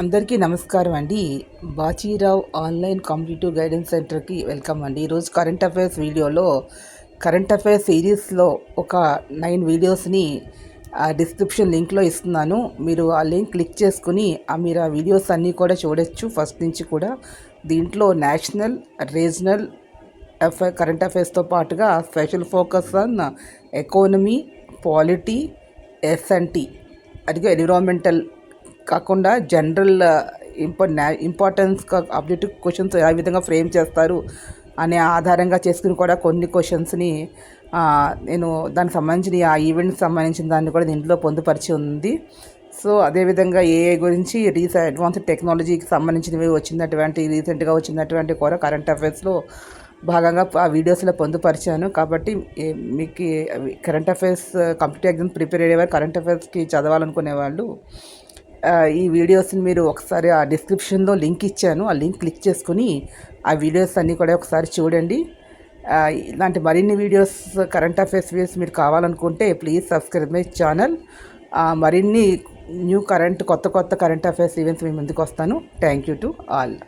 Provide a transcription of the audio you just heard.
అందరికీ నమస్కారం అండి. బాచీరావు ఆన్లైన్ కాంపిటేటివ్ గైడెన్స్ సెంటర్కి వెల్కమ్ అండి. ఈరోజు కరెంట్ అఫైర్స్ వీడియోలో కరెంట్ అఫైర్స్ సిరీస్లో ఒక 9 వీడియోస్ని డిస్క్రిప్షన్ లింక్లో ఇస్తున్నాను. మీరు ఆ లింక్ క్లిక్ చేసుకుని మీరు ఆ వీడియోస్ అన్నీ కూడా చూడొచ్చు ఫస్ట్ నుంచి కూడా. దీంట్లో నేషనల్, రీజనల్ కరెంట్ అఫైర్స్తో పాటుగా special focus on economy, polity, S N T అదిగో ఎన్విరాన్మెంటల్ కాకుండా జనరల్ ఇంపార్టెన్స్ అబ్జెక్టివ్ క్వశ్చన్స్ ఏ విధంగా ఫ్రేమ్ చేస్తారు అనే ఆధారంగా చేసుకుని కూడా కొన్ని క్వశ్చన్స్ని నేను దానికి సంబంధించిన ఆ ఈవెంట్కి సంబంధించిన దాన్ని కూడా దీంట్లో పొందుపరిచి ఉంది. సో అదేవిధంగా ఏఐ గురించి అడ్వాన్స్డ్ టెక్నాలజీకి సంబంధించినవి రీసెంట్గా వచ్చినటువంటి కూడా కరెంట్ అఫైర్స్లో భాగంగా ఆ వీడియోస్లో పొందుపరిచాను. కాబట్టి మీకు current affairs competitive exams prepare అయ్యేవారు, కరెంట్ అఫైర్స్కి చదవాలనుకునే వాళ్ళు ఈ వీడియోస్ని మీరు ఒకసారి ఆ డిస్క్రిప్షన్లో లింక్ ఇచ్చాను, ఆ లింక్ క్లిక్ చేసుకుని ఆ వీడియోస్ అన్నీ కూడా ఒకసారి చూడండి. ఇలాంటి మరిన్ని వీడియోస్ కరెంట్ అఫైర్స్ వీడియోస్ మీరు కావాలనుకుంటే ప్లీజ్ సబ్స్క్రైబ్ మై ఛానల్. మరిన్ని కొత్త కరెంట్ అఫైర్స్ ఈవెంట్స్ మీ ముందుకు వస్తాను. Thank you to all.